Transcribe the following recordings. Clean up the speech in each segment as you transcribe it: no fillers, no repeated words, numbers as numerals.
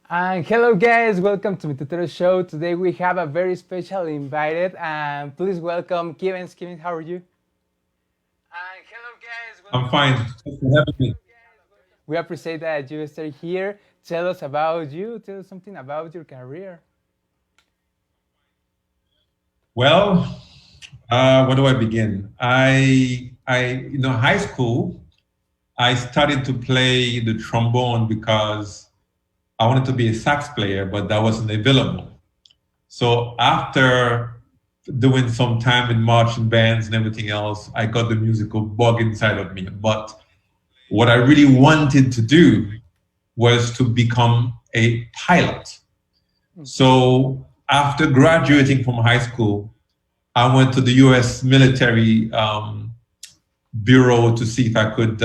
And hello guys, welcome to my tutorial show. Today we have a very special invited and please welcome Kevens. Kevens, how are you? And hello guys, I'm welcome fine. Thanks for having me. We appreciate that you stay here. Tell us about you. Tell us something about your career. Well, where do I begin? High school, I started to play the trombone because I wanted to be a sax player, but that wasn't available. So after doing some time in marching bands and everything else, I got the musical bug inside of me. But what I really wanted to do was to become a pilot. So after graduating from high school, I went to the U.S. military bureau to see if I could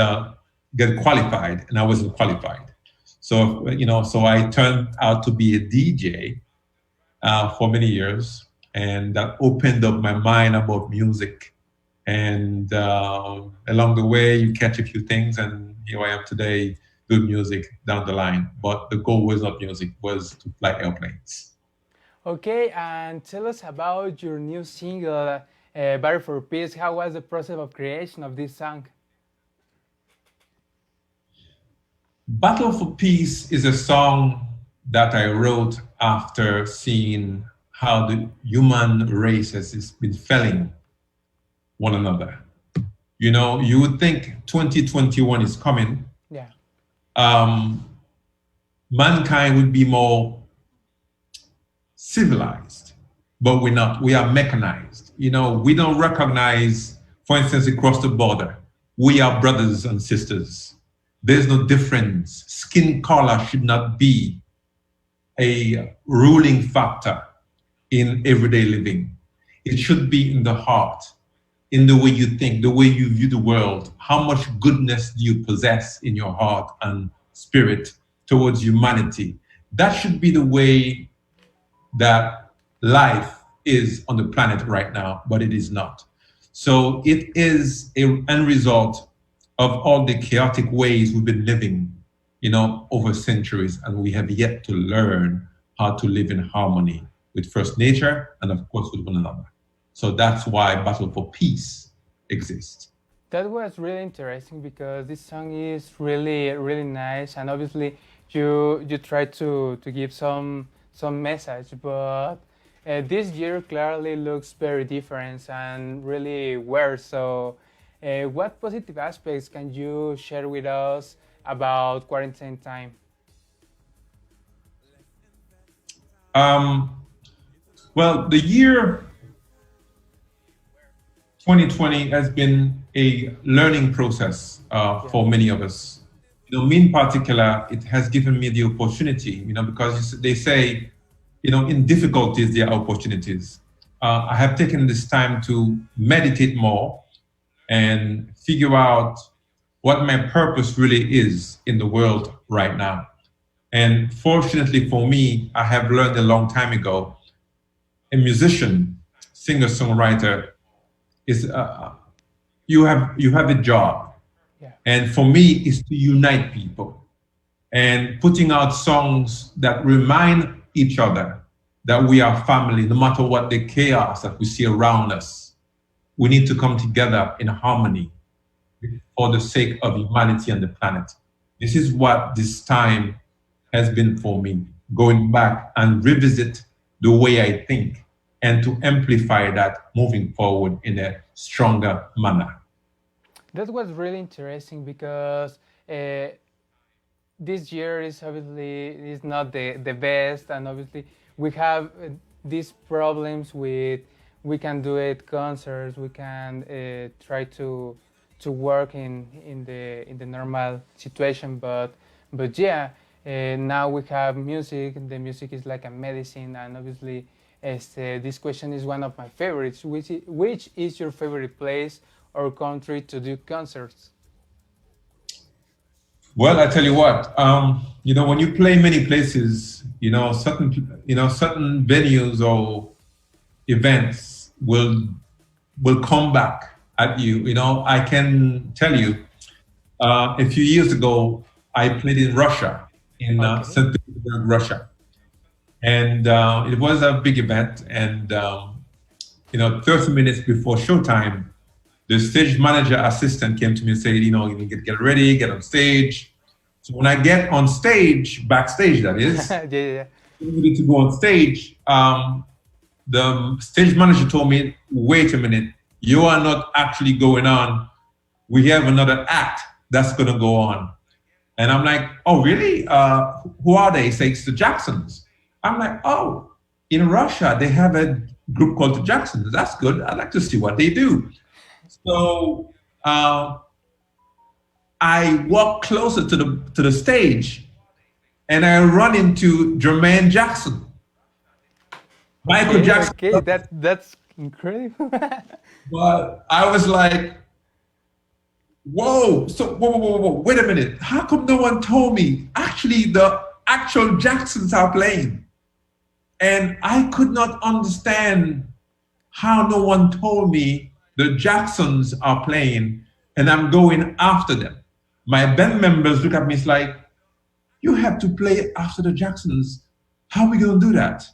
get qualified, and I wasn't qualified. So I turned out to be a DJ for many years, and that opened up my mind about music. And along the way, you catch a few things, and here I am today, doing music down the line. But the goal was not music; was to fly airplanes. Okay, and tell us about your new single, Battle for Peace. How was the process of creation of this song? Battle for Peace is a song that I wrote after seeing how the human race has been failing one another. You know, you would think 2021 is coming. Yeah. Um, Mankind would be more civilized, but we're not. We are mechanized. You know, we don't recognize, for instance, across the border, we are brothers and sisters. There's no difference. Skin color should not be a ruling factor in everyday living. It should be in the heart, in the way you think, the way you view the world. How much goodness do you possess in your heart and spirit towards humanity? That should be the way that life is on the planet right now, but it is not. So it is a end result of all the chaotic ways we've been living, over centuries, and we have yet to learn how to live in harmony with first nature and of course with one another. So that's why Battle for Peace exists. That was really interesting because this song is really nice, and obviously you try to give some message, but this year clearly looks very different and really weird. So, what positive aspects can you share with us about quarantine time? Um, well, the year 2020 has been a learning process Yeah. for many of us. Me in particular, it has given me the opportunity, because they say, in difficulties, there are opportunities. I have taken this time to meditate more and figure out what my purpose really is in the world right now. And fortunately for me, I have learned a long time ago, a musician, singer, songwriter is you have a job, Yeah. and for me, is to unite people and putting out songs that remind each other that we are family, no matter what the chaos that we see around us. We need to come together in harmony for the sake of humanity and the planet. This is what this time has been for me, going back and revisit the way I think and to amplify that moving forward in a stronger manner. That was really interesting because this year is obviously is not the best, and obviously we have these problems with we can do it concerts, we can try to work in the normal situation, but yeah, now we have music. The music is like a medicine, and obviously this question is one of my favorites. Which is your favorite place or country to do concerts? Well, I tell you what, when you play many places, certain venues or events will come back at you. I can tell you, a few years ago, I played in Russia, in Okay. St. Petersburg, Russia. And it was a big event. And, 30 minutes before showtime, the stage manager assistant came to me and said, you get ready, get on stage. So when I get on stage, backstage that is, Yeah, yeah, ready to go on stage, the stage manager told me, wait a minute, you are not actually going on. We have another act that's going to go on. And I'm like, oh, really? Who are they? He says, it's the Jacksons. I'm like, oh, in Russia, they have a group called the Jacksons. That's good. I'd like to see what they do. So I walk closer to the stage and I run into Jermaine Jackson, Michael Okay, Jackson. okay, that's incredible. But I was like, whoa, so whoa, wait a minute. How come no one told me? Actually, the actual Jacksons are playing. And I could not understand how no one told me the Jacksons are playing and I'm going after them. My band members look at me, it's like, you have to play after the Jacksons. How are we going to do that?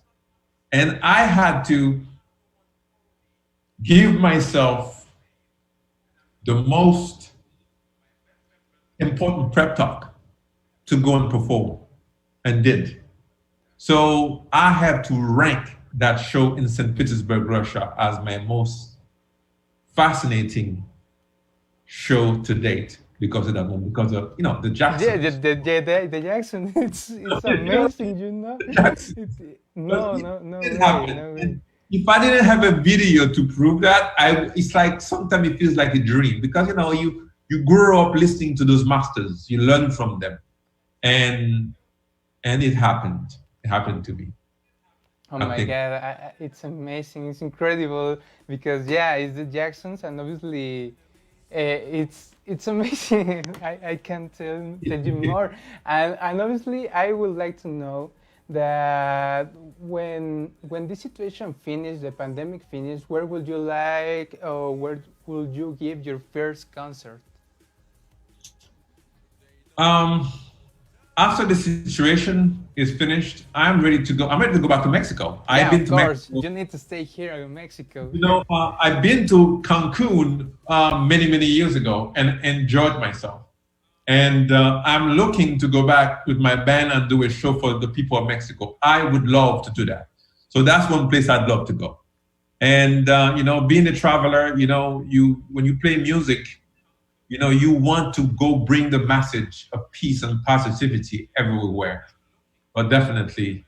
And I had to give myself the most important prep talk to go and perform, and did. So I have to rank that show in St. Petersburg, Russia, as my most fascinating show to date because of that one, because of the Yeah, Jacksons. the Jackson, it's amazing, you know. The Jacksons. It's But no, it no, no didn't way, happen. no way. And if I didn't have a video to prove that, it's like sometimes it feels like a dream because you grow up listening to those masters, you learn from them, and it happened. It happened to me. Oh I my think. God, it's amazing, it's incredible because yeah, it's the Jacksons and obviously it's amazing. I can't tell you more, and obviously I would like to know that when this situation finished, the pandemic finished, where would you like or where would you give your first concert? Um, After the situation is finished, I'm ready to go. I'm ready to go back to Mexico. I've Yeah, been of to course, Mexico. you need to stay here in Mexico. I've been to Cancun many, many years ago and enjoyed myself. And I'm looking to go back with my band and do a show for the people of Mexico. I would love to do that. So that's one place I'd love to go. And being a traveler, you when you play music, you want to go bring the message of peace and positivity everywhere. But definitely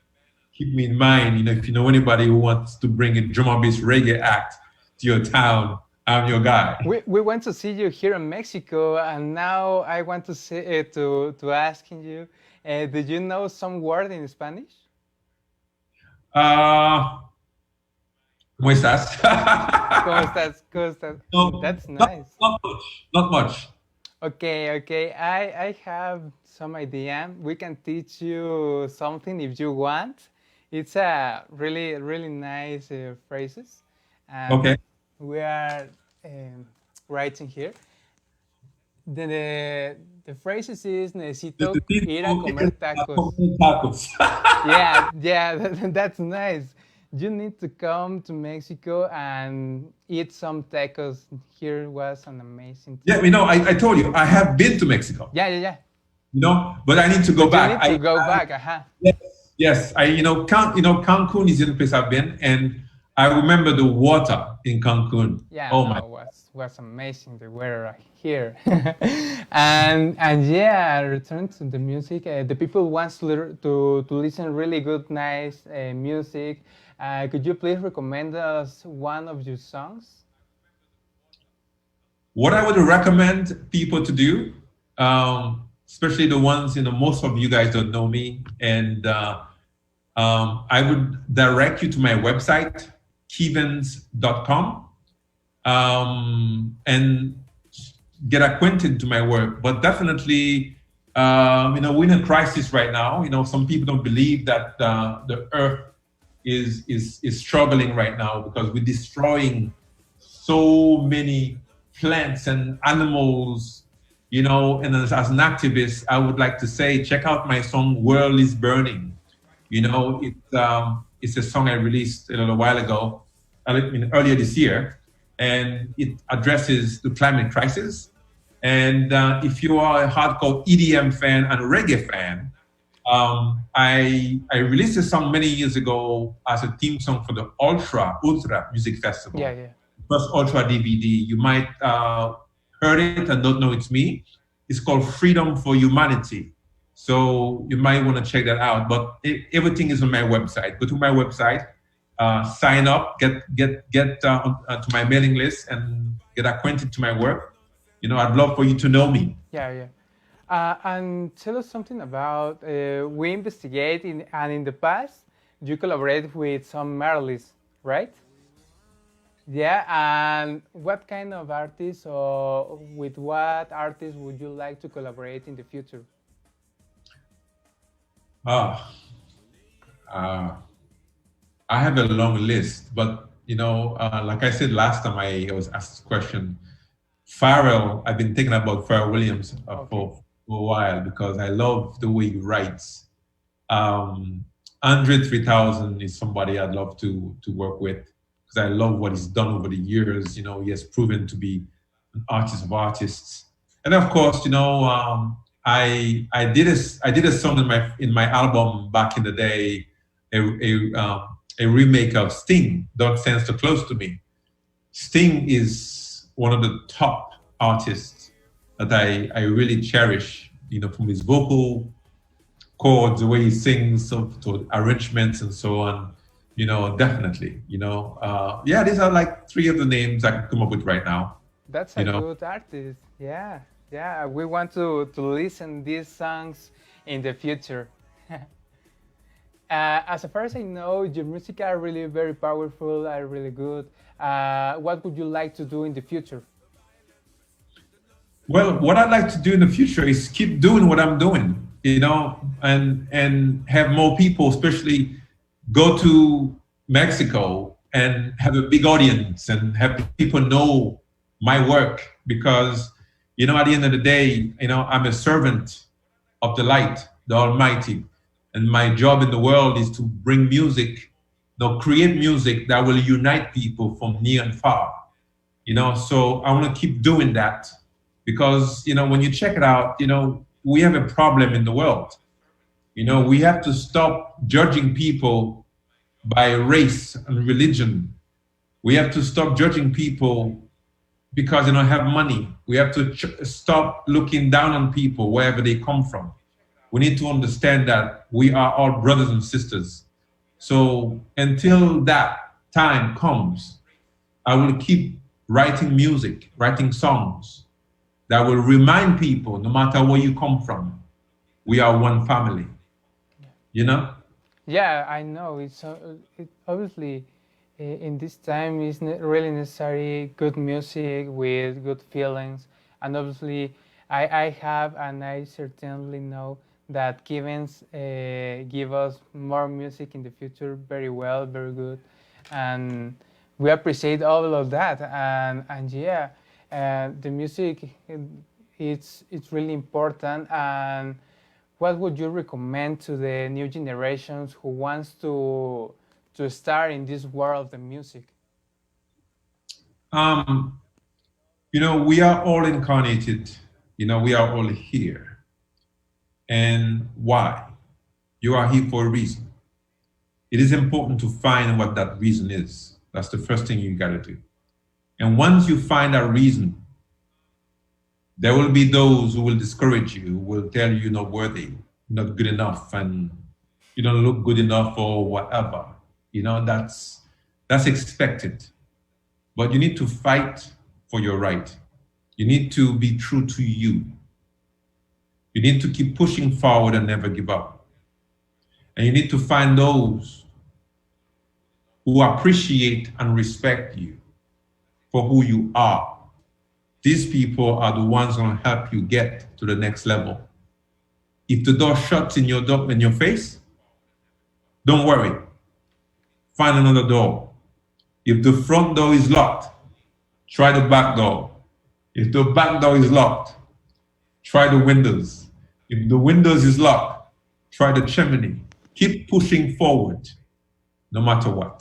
keep me in mind, if you know anybody who wants to bring a drum based reggae act to your town, I'm your guy. We want to see you here in Mexico, and now I want to say to asking you, did you know some word in Spanish? Uh, ¿Cómo estás? ¿Cómo estás? ¿Cómo estás? No, That's not, nice. not much. Not much. Okay, okay. I have some idea. We can teach you something if you want. It's a really nice phrases, and Okay. we are writing here. The phrases is necesito ir a Necesito comer ir a tacos. comer tacos. Yeah, yeah, that's nice. You need to come to Mexico and eat some tacos. Here was an amazing Yeah, thing. I told you, I have been to Mexico, Yeah, yeah, yeah. but I need to go But you back. need to go back. Yes, yes. Cancun is the only place I've been, and I remember the water in Cancun. Yeah, Oh my! no, was amazing the weather right here. And yeah, return to the music. The people wants to listen really good, nice music. Could you please recommend us one of your songs? What I would recommend people to do, especially the ones, most of you guys don't know me, and I would direct you to my website, Kēvens.com, and get acquainted to my work. But definitely, we're in a crisis right now. Some people don't believe that the earth is struggling right now because we're destroying so many plants and animals And as an activist, I would like to say, check out my song "World Is Burning." It's a song I released a little while ago, earlier this year, and it addresses the climate crisis. And if you are a hardcore EDM fan and reggae fan, I released a song many years ago as a theme song for the Ultra Music Yeah, Festival, yeah. first Ultra DVD. You might heard it and don't know it's me. It's called Freedom for Humanity. So you might want to check that out. But everything is on my website. Go to my website, sign up, get to my mailing list, and get acquainted to my work. I'd love for you to know me. Yeah, yeah. And tell us something about we investigate and in the past you collaborate with some medalists, right? Yeah, and what kind of artists or with what artists would you like to collaborate in the future? Ah, uh, I have a long list, but like I said last time I was asked this question, Pharrell, I've been thinking about Pharrell Williams Okay. for a while because I love the way he writes. Andre 3000 is somebody I'd love to work with because I love what he's done over the years. He has proven to be an artist of artists, and of course, I did a song in my album back in the day, a remake of Sting, "Don't Stand So Close to Me." Sting is one of the top artists that I really cherish, from his vocal chords, the way he sings, so to arrangements and so on. Definitely. Yeah, these are like three of the names I can come up with right now. That's You a know, good artist. Yeah, yeah. We want to listen these songs in the future. As far as I know, your music are really very powerful, are really good. What would you like to do in the future? well, what I'd like to do in the future is keep doing what I'm doing, and have more people, especially go to Mexico and have a big audience and have people know my work because, at the end of the day, I'm a servant of the light, the Almighty. And my job in the world is to bring music, create music that will unite people from near and far. So I want to keep doing that because, when you check it out, we have a problem in the world. We have to stop judging people by race and religion. We have to stop judging people because they don't have money. We have to stop looking down on people wherever they come from. We need to understand that we are all brothers and sisters. So until that time comes, I will keep writing music, writing songs that will remind people, no matter where you come from, we are one family. You know? Yeah, I know. It obviously in this time is really necessary good music with good feelings, and obviously I have and I certainly know that Kevens give us more music in the future very well, very good, and we appreciate all of that. And yeah, the music it's really important. And what would you recommend to the new generations who wants to start in this world of the music? Um, we are all incarnated. We are all here. And why? You are here for a reason. It is important to find what that reason is. That's the first thing you got to do. And once you find that reason, there will be those who will discourage you, who will tell you you're not worthy, you're not good enough, and you don't look good enough or whatever. That's expected. But you need to fight for your right. You need to be true to you. You need to keep pushing forward and never give up. And you need to find those who appreciate and respect you for who you are. These people are the ones going to help you get to the next level. If the door shuts in your face, don't worry. Find another door. If the front door is locked, try the back door. If the back door is locked, try the windows. If the windows is locked, try the chimney. Keep pushing forward, no matter what.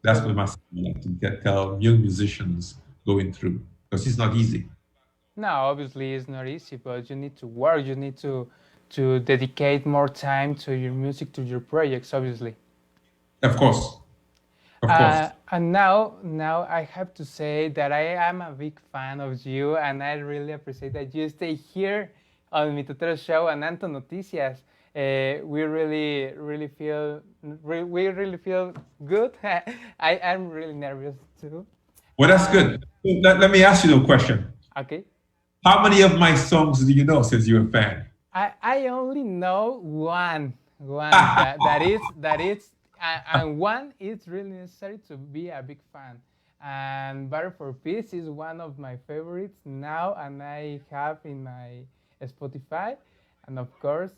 That's what my son like to tell young musicians going through, because it's not easy. No, obviously it's not easy, but you need to work. You need to dedicate more time to your music, to your projects, obviously. Of course, of course. And now I have to say that I am a big fan of you, and I really appreciate that you stay here on Mi Tutero Show and Anto Noticias. We really feel we really feel good. I'm really nervous too. Well, that's good. Let me ask you a question. Okay. How many of my songs do you know since you're a fan? I only know one that is and one is really necessary to be a big fan. And Butter for Peace is one of my favorites now, and I have in my Spotify. And of course,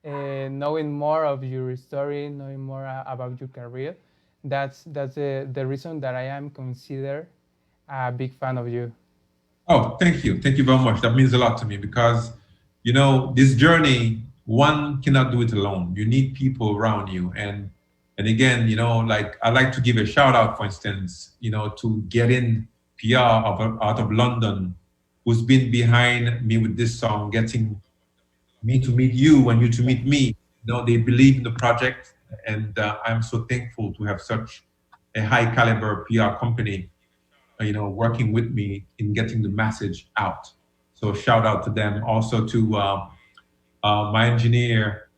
knowing more of your story, knowing more about your career, that's the reason that I am considered a big fan of you. Oh, thank you. Thank you very much. That means a lot to me because, this journey, one cannot do it alone. You need people around you. And again, like I like to give a shout out, for instance, to get in PR out of London, who's been behind me with this song, getting me to meet you and you to meet me. They believe in the project. And I'm so thankful to have such a high caliber PR company working with me in getting the message out. So shout out to them. Also to my engineer,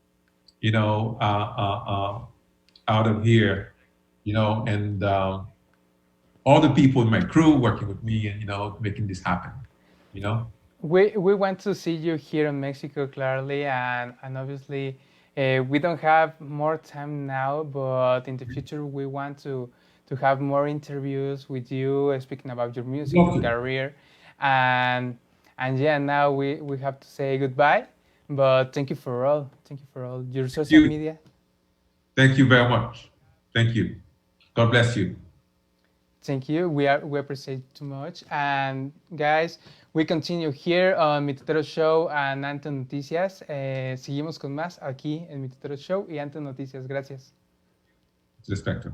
out of here, and all the people in my crew working with me and, making this happen, We want to see you here in Mexico, clearly, and obviously we don't have more time now, but in the future we want to have more interviews with you, speaking about your music and career, and yeah, now we have to say goodbye, but thank you for all. Thank you for all your social media. Thank you very much. Thank you. God bless you. Thank you. We appreciate too much. And guys, we continue here on Mi Tutero Show and Anto Noticias. Seguimos con más aquí en Mi Tutero Show y Anto Noticias. Gracias. Respecto.